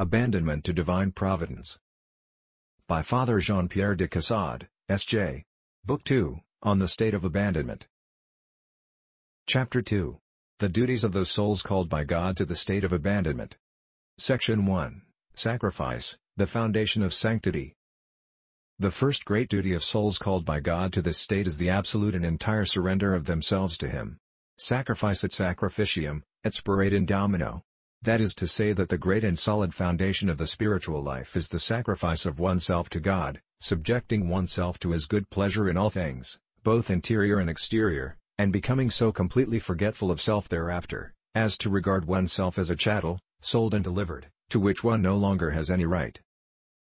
Abandonment to Divine Providence. By Father Jean-Pierre de Caussade, S.J. Book 2, On the State of Abandonment. Chapter 2. The Duties of those Souls Called by God to the State of Abandonment. Section 1. Sacrifice, the Foundation of Sanctity. The first great duty of souls called by God to this state is the absolute and entire surrender of themselves to Him. Sacrifice et sacrificium, et spirate in domino. That is to say that the great and solid foundation of the spiritual life is the sacrifice of oneself to God, subjecting oneself to His good pleasure in all things, both interior and exterior, and becoming so completely forgetful of self thereafter, as to regard oneself as a chattel, sold and delivered, to which one no longer has any right.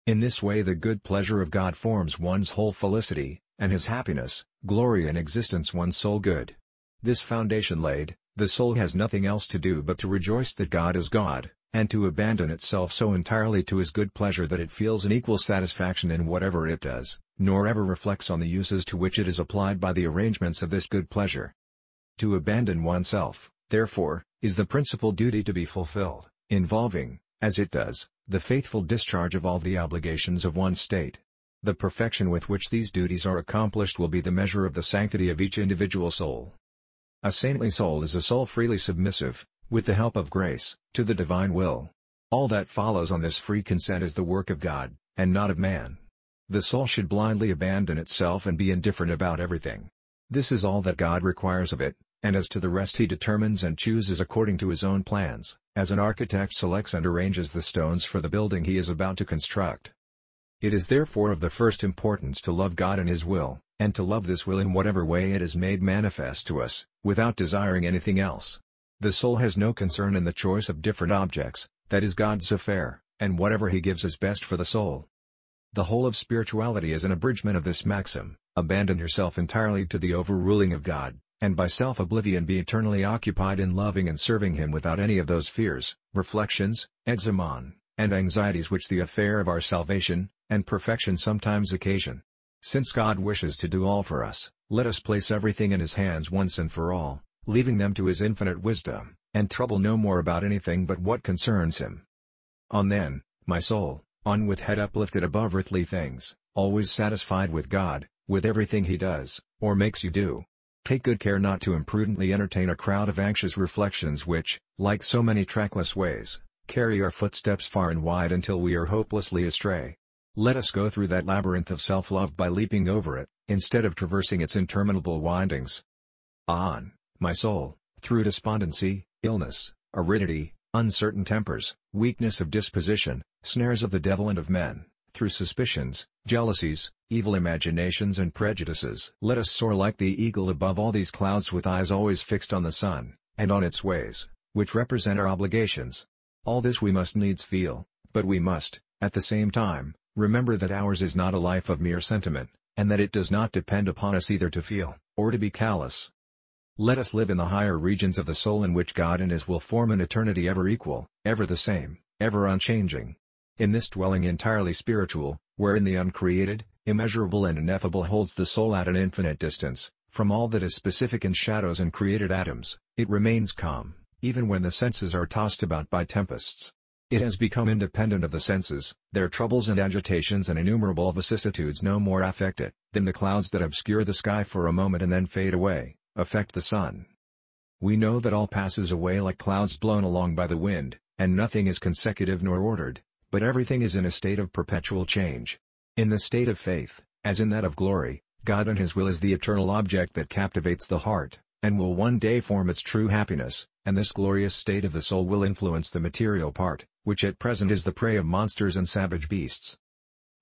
In this way the good pleasure of God forms one's whole felicity, and His happiness, glory and existence one's sole good. This foundation laid, the soul has nothing else to do but to rejoice that God is God, and to abandon itself so entirely to His good pleasure that it feels an equal satisfaction in whatever it does, nor ever reflects on the uses to which it is applied by the arrangements of this good pleasure. To abandon oneself, therefore, is the principal duty to be fulfilled, involving, as it does, the faithful discharge of all the obligations of one's state. The perfection with which these duties are accomplished will be the measure of the sanctity of each individual soul. A saintly soul is a soul freely submissive, with the help of grace, to the divine will. All that follows on this free consent is the work of God, and not of man. The soul should blindly abandon itself and be indifferent about everything. This is all that God requires of it, and as to the rest He determines and chooses according to His own plans, as an architect selects and arranges the stones for the building he is about to construct. It is therefore of the first importance to love God and His will, and to love this will in whatever way it is made manifest to us, without desiring anything else. The soul has no concern in the choice of different objects, that is God's affair, and whatever He gives is best for the soul. The whole of spirituality is an abridgment of this maxim: abandon yourself entirely to the overruling of God, and by self-oblivion be eternally occupied in loving and serving Him without any of those fears, reflections, examen, and anxieties which the affair of our salvation and perfection sometimes occasion. Since God wishes to do all for us, let us place everything in His hands once and for all, leaving them to His infinite wisdom, and trouble no more about anything but what concerns Him. On then, my soul, on with head uplifted above earthly things, always satisfied with God, with everything He does, or makes you do. Take good care not to imprudently entertain a crowd of anxious reflections which, like so many trackless ways, carry our footsteps far and wide until we are hopelessly astray. Let us go through that labyrinth of self-love by leaping over it, instead of traversing its interminable windings. On, my soul, through despondency, illness, aridity, uncertain tempers, weakness of disposition, snares of the devil and of men, through suspicions, jealousies, evil imaginations and prejudices. Let us soar like the eagle above all these clouds with eyes always fixed on the sun, and on its ways, which represent our obligations. All this we must needs feel, but we must, at the same time, remember that ours is not a life of mere sentiment, and that it does not depend upon us either to feel, or to be callous. Let us live in the higher regions of the soul in which God and His will form an eternity ever equal, ever the same, ever unchanging. In this dwelling entirely spiritual, wherein the uncreated, immeasurable and ineffable holds the soul at an infinite distance, from all that is specific in shadows and created atoms, it remains calm, even when the senses are tossed about by tempests. It has become independent of the senses, their troubles and agitations and innumerable vicissitudes no more affect it, than the clouds that obscure the sky for a moment and then fade away, affect the sun. We know that all passes away like clouds blown along by the wind, and nothing is consecutive nor ordered, but everything is in a state of perpetual change. In the state of faith, as in that of glory, God and His will is the eternal object that captivates the heart, and will one day form its true happiness, and this glorious state of the soul will influence the material part, which at present is the prey of monsters and savage beasts.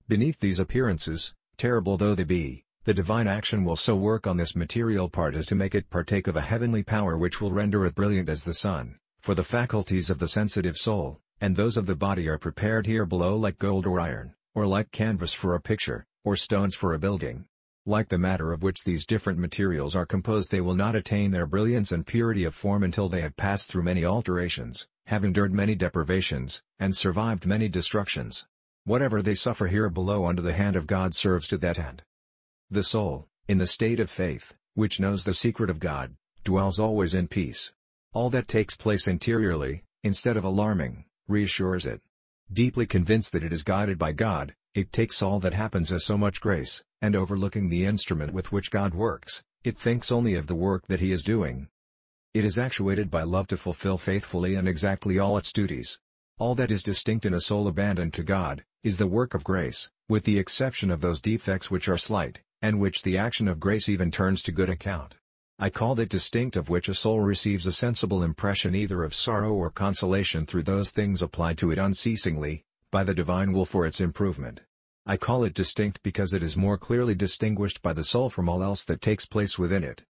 Beneath these appearances, terrible though they be, the divine action will so work on this material part as to make it partake of a heavenly power which will render it brilliant as the sun, for the faculties of the sensitive soul, and those of the body are prepared here below like gold or iron, or like canvas for a picture, or stones for a building. Like the matter of which these different materials are composed, they will not attain their brilliance and purity of form until they have passed through many alterations, have endured many deprivations, and survived many destructions. Whatever they suffer here below under the hand of God serves to that end. The soul, in the state of faith, which knows the secret of God, dwells always in peace. All that takes place interiorly, instead of alarming, reassures it. Deeply convinced that it is guided by God, it takes all that happens as so much grace, and overlooking the instrument with which God works, it thinks only of the work that He is doing. It is actuated by love to fulfill faithfully and exactly all its duties. All that is distinct in a soul abandoned to God, is the work of grace, with the exception of those defects which are slight, and which the action of grace even turns to good account. I call that distinct of which a soul receives a sensible impression either of sorrow or consolation through those things applied to it unceasingly, by the divine will for its improvement. I call it distinct because it is more clearly distinguished by the soul from all else that takes place within it.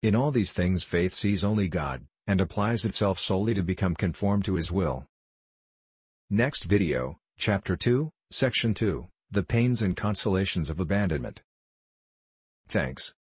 In all these things faith sees only God, and applies itself solely to become conformed to His will. Next video, Chapter 2, Section 2, The Pains and Consolations of Abandonment. Thanks.